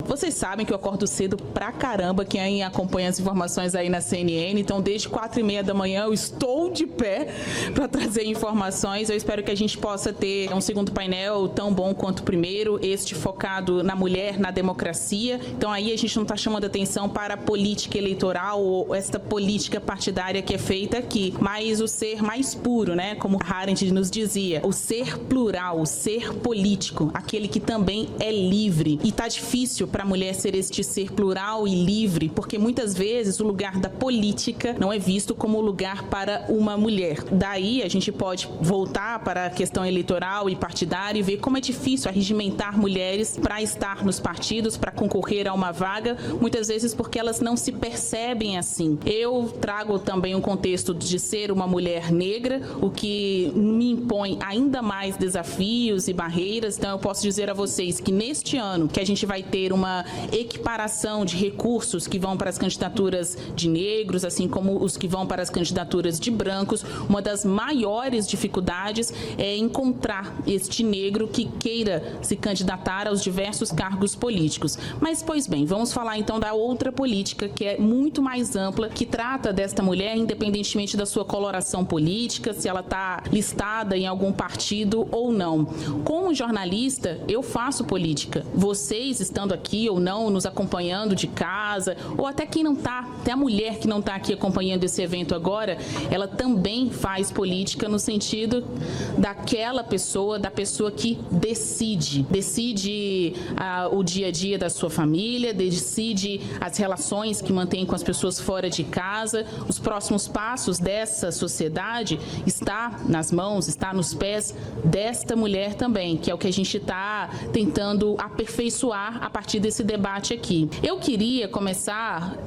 Vocês sabem que eu acordo cedo pra caramba, quem acompanha as informações aí na CNN, então desde 4h30 da manhã eu estou de pé para trazer informações. Eu espero que a gente possa ter um segundo painel tão bom quanto o primeiro, este focado na mulher, na democracia. Então aí a gente não está chamando atenção para a política eleitoral ou esta política partidária que é feita aqui, mas o ser mais puro, né? Como Arendt nos dizia, o ser plural, o ser político, aquele que também é livre. E tá difícil para a mulher ser este ser plural e livre, porque muitas vezes o lugar da política não é visto como o lugar para uma mulher. Daí a gente pode voltar para a questão eleitoral e partidária e ver como é difícil arregimentar mulheres para estar nos partidos, para concorrer a uma vaga, muitas vezes porque elas não se percebem assim. Eu trago também um contexto de ser uma mulher negra, o que me impõe ainda mais desafios e barreiras. Então eu posso dizer a vocês que neste ano que a gente vai ter uma equiparação de recursos que vão para as candidaturas de negros, assim como os que vão para as candidaturas de brancos, uma das maiores dificuldades é encontrar este negro que queira se candidatar aos diversos cargos políticos. Mas, pois bem, vamos falar então da outra política que é muito mais ampla, que trata desta mulher independentemente da sua coloração política, se ela está listada em algum partido ou não. Como jornalista, eu faço política. Vocês, estando aqui ou não, nos acompanhando de casa, ou até quem não está, até a mulher que não está aqui acompanhando esse evento agora, ela também faz política no sentido daquela pessoa, da pessoa que decide o dia a dia da sua família, decide as relações que mantém com as pessoas fora de casa. Os próximos passos dessa sociedade está nas mãos, está nos pés desta mulher também, que é o que a gente está tentando aperfeiçoar a partir desse debate aqui. Eu queria começar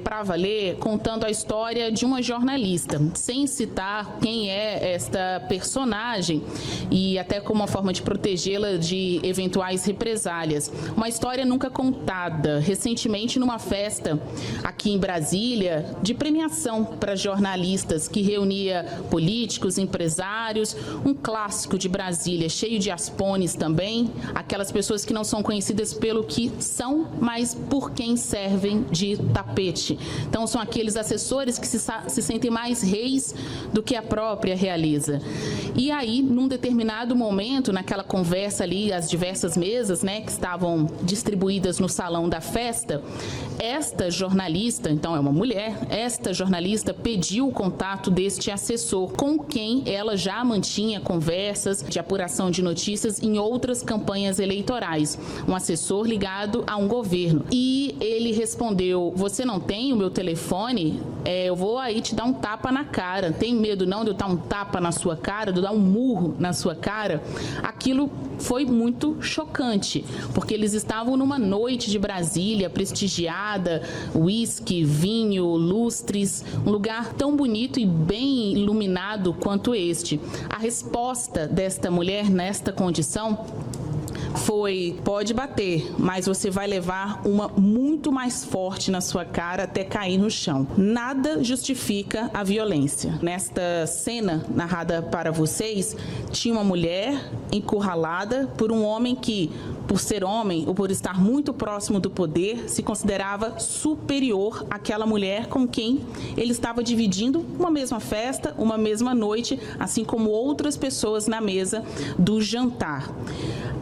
para valer contando a história de uma jornalista, sem citar quem é esta personagem e até como uma forma de protegê-la de eventuais represálias. Uma história nunca contada. Recentemente, numa festa aqui em Brasília, de premiação para jornalistas, que reunia políticos, empresários, um clássico de Brasília, cheio de aspones também, aquelas pessoas que não são conhecidas pelo que são, mas por quem servem de tapete. Então, são aqueles assessores que se sentem mais reis do que a própria realeza. E aí, num determinado momento, naquela conversa ali, as diversas mesas, né, que estavam distribuídas no salão da festa, esta jornalista, então é uma mulher, esta jornalista pediu o contato deste assessor, com quem ela já mantinha conversas de apuração de notícias em outras campanhas eleitorais, um assessor ligado a um governo. E ele respondeu: você não tem o meu telefone? Eu vou aí te dar um tapa na cara. Tem medo não de eu dar um tapa na sua cara, de eu dar um murro na sua cara? Aquilo foi muito chocante, porque eles estavam numa noite de Brasília prestigiada, uísque, vinho, lustres, um lugar tão bonito e bem iluminado quanto este. A resposta desta mulher nesta condição foi: pode bater, mas você vai levar uma muito mais forte na sua cara até cair no chão. Nada justifica a violência. Nesta cena narrada para vocês, tinha uma mulher encurralada por um homem que, por ser homem ou por estar muito próximo do poder, se considerava superior àquela mulher com quem ele estava dividindo uma mesma festa, uma mesma noite, assim como outras pessoas na mesa do jantar.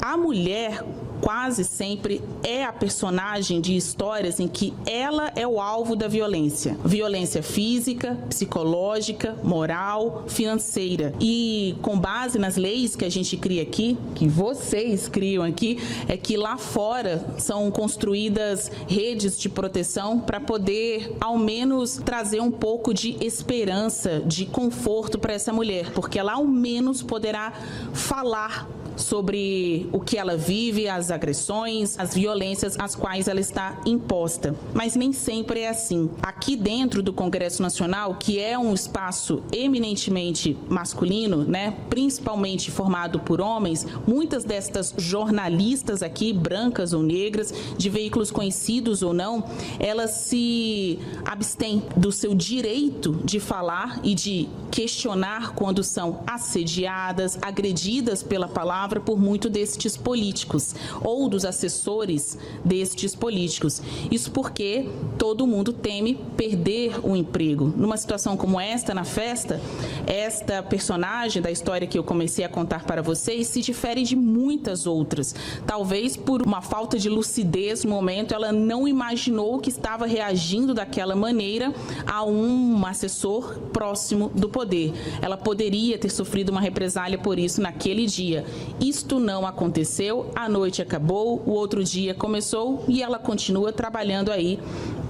A mulher quase sempre é a personagem de histórias em que ela é o alvo da violência. Violência física, psicológica, moral, financeira. E com base nas leis que a gente cria aqui, que vocês criam aqui, é que lá fora são construídas redes de proteção para poder, ao menos, trazer um pouco de esperança, de conforto para essa mulher, porque ela, ao menos, poderá falar sobre o que ela vive, as agressões, as violências às quais ela está imposta. Mas nem sempre é assim. Aqui dentro do Congresso Nacional, que é um espaço eminentemente masculino, né, principalmente formado por homens, muitas destas jornalistas aqui, brancas ou negras, de veículos conhecidos ou não, elas se abstêm do seu direito de falar e de questionar quando são assediadas, agredidas pela palavra, palavra por muito destes políticos ou dos assessores destes políticos. Isso porque todo mundo teme perder o emprego. Numa situação como esta, na festa, esta personagem da história que eu comecei a contar para vocês se difere de muitas outras. Talvez por uma falta de lucidez no momento, ela não imaginou que estava reagindo daquela maneira a um assessor próximo do poder. Ela poderia ter sofrido uma represália por isso naquele dia. Isto não aconteceu, a noite acabou, o outro dia começou e ela continua trabalhando aí.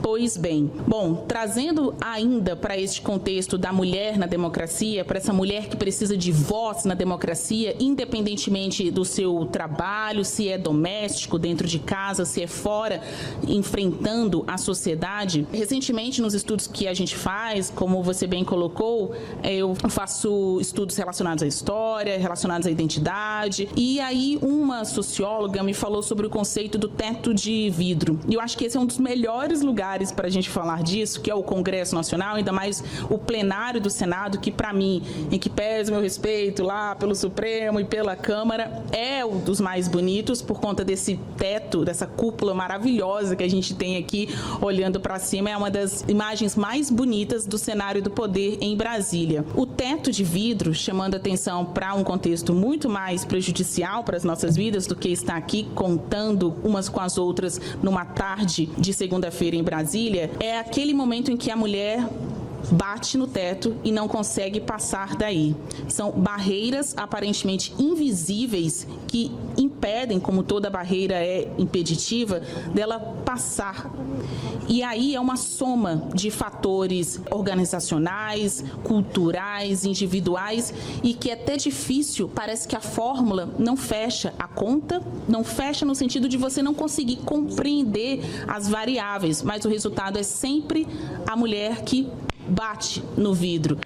Pois bem, bom, trazendo ainda para este contexto da mulher na democracia, para essa mulher que precisa de voz na democracia, independentemente do seu trabalho, se é doméstico, dentro de casa, se é fora, enfrentando a sociedade. Recentemente, nos estudos que a gente faz, como você bem colocou, eu faço estudos relacionados à história, relacionados à identidade, e aí uma socióloga me falou sobre o conceito do teto de vidro. E eu acho que esse é um dos melhores lugares para a gente falar disso, que é o Congresso Nacional, ainda mais o plenário do Senado, que para mim, em que pese meu respeito lá pelo Supremo e pela Câmara, é um dos mais bonitos por conta desse teto, dessa cúpula maravilhosa que a gente tem aqui olhando para cima. É uma das imagens mais bonitas do cenário do poder em Brasília. O teto de vidro, chamando atenção para um contexto muito mais prejudicial para as nossas vidas do que estar aqui contando umas com as outras numa tarde de segunda-feira em Brasília, é aquele momento em que a mulher bate no teto e não consegue passar daí. São barreiras aparentemente invisíveis que impedem, como toda barreira é impeditiva, dela passar. E aí é uma soma de fatores organizacionais, culturais, individuais, e que é até difícil, parece que a fórmula não fecha, a conta não fecha no sentido de você não conseguir compreender as variáveis, mas o resultado é sempre a mulher que bate no vidro.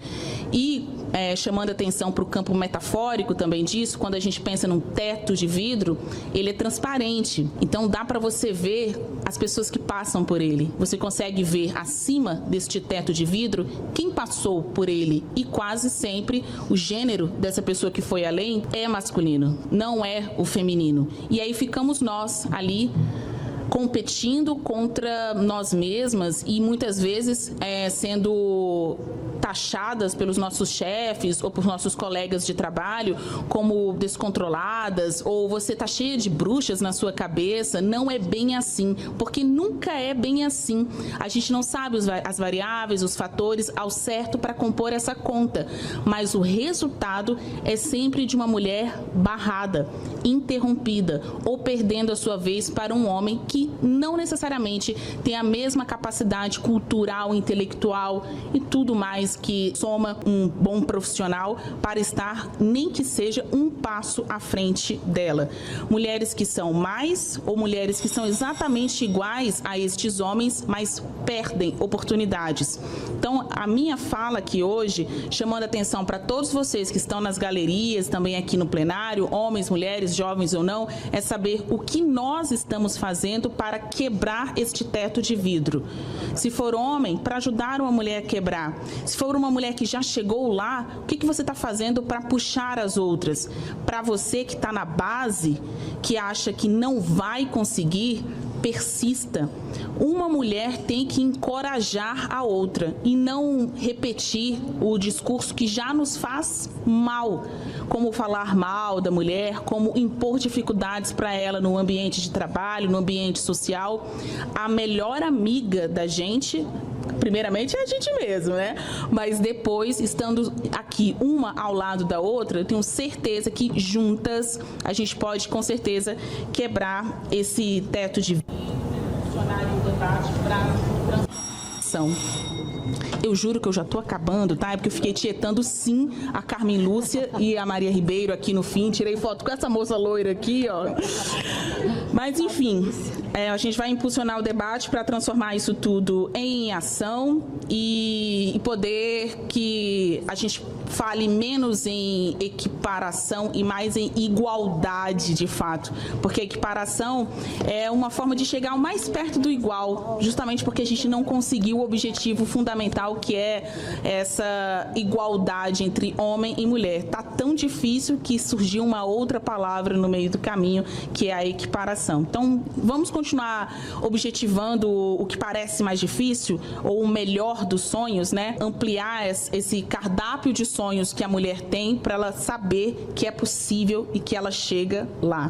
E chamando atenção para o campo metafórico também disso, quando a gente pensa num teto de vidro, ele é transparente. Então dá para você ver as pessoas que passam por ele. Você consegue ver acima deste teto de vidro quem passou por ele. E quase sempre o gênero dessa pessoa que foi além é masculino, não é o feminino. E aí ficamos nós ali competindo contra nós mesmas e muitas vezes sendo taxadas pelos nossos chefes ou por nossos colegas de trabalho como descontroladas, ou você está cheia de bruxas na sua cabeça. Não é bem assim, porque nunca é bem assim. A gente não sabe as variáveis, os fatores ao certo para compor essa conta, mas o resultado é sempre de uma mulher barrada, interrompida ou perdendo a sua vez para um homem que não necessariamente tem a mesma capacidade cultural, intelectual e tudo mais que soma um bom profissional para estar nem que seja um passo à frente dela. Mulheres que são mais ou mulheres que são exatamente iguais a estes homens, mas perdem oportunidades. Então, a minha fala aqui hoje, chamando atenção para todos vocês que estão nas galerias, também aqui no plenário, homens, mulheres, jovens ou não, é saber o que nós estamos fazendo para quebrar este teto de vidro. Se for homem, para ajudar uma mulher a quebrar. Se for uma mulher que já chegou lá, o que você está fazendo para puxar as outras? Para você que está na base, que acha que não vai conseguir, persista. Uma mulher tem que encorajar a outra e não repetir o discurso que já nos faz mal, como falar mal da mulher, como impor dificuldades para ela no ambiente de trabalho, no ambiente social. A melhor amiga da gente, primeiramente, é a gente mesmo, né? Mas depois, estando aqui uma ao lado da outra, eu tenho certeza que juntas a gente pode, com certeza, quebrar esse teto de debate para transição. Eu juro que eu já tô acabando, tá? É porque eu fiquei tietando sim a Carmen Lúcia e a Maria Ribeiro aqui no fim. Tirei foto com essa moça loira aqui, ó. Mas, enfim, A gente vai impulsionar o debate para transformar isso tudo em ação e poder que a gente fale menos em equiparação e mais em igualdade de fato, porque equiparação é uma forma de chegar o mais perto do igual, justamente porque a gente não conseguiu o objetivo fundamental, que é essa igualdade entre homem e mulher. Tá tão difícil que surgiu uma outra palavra no meio do caminho, que é a equiparação. Então, vamos continuar objetivando o que parece mais difícil, ou o melhor dos sonhos, né? Ampliar esse cardápio de sonhos que a mulher tem para ela saber que é possível e que ela chega lá.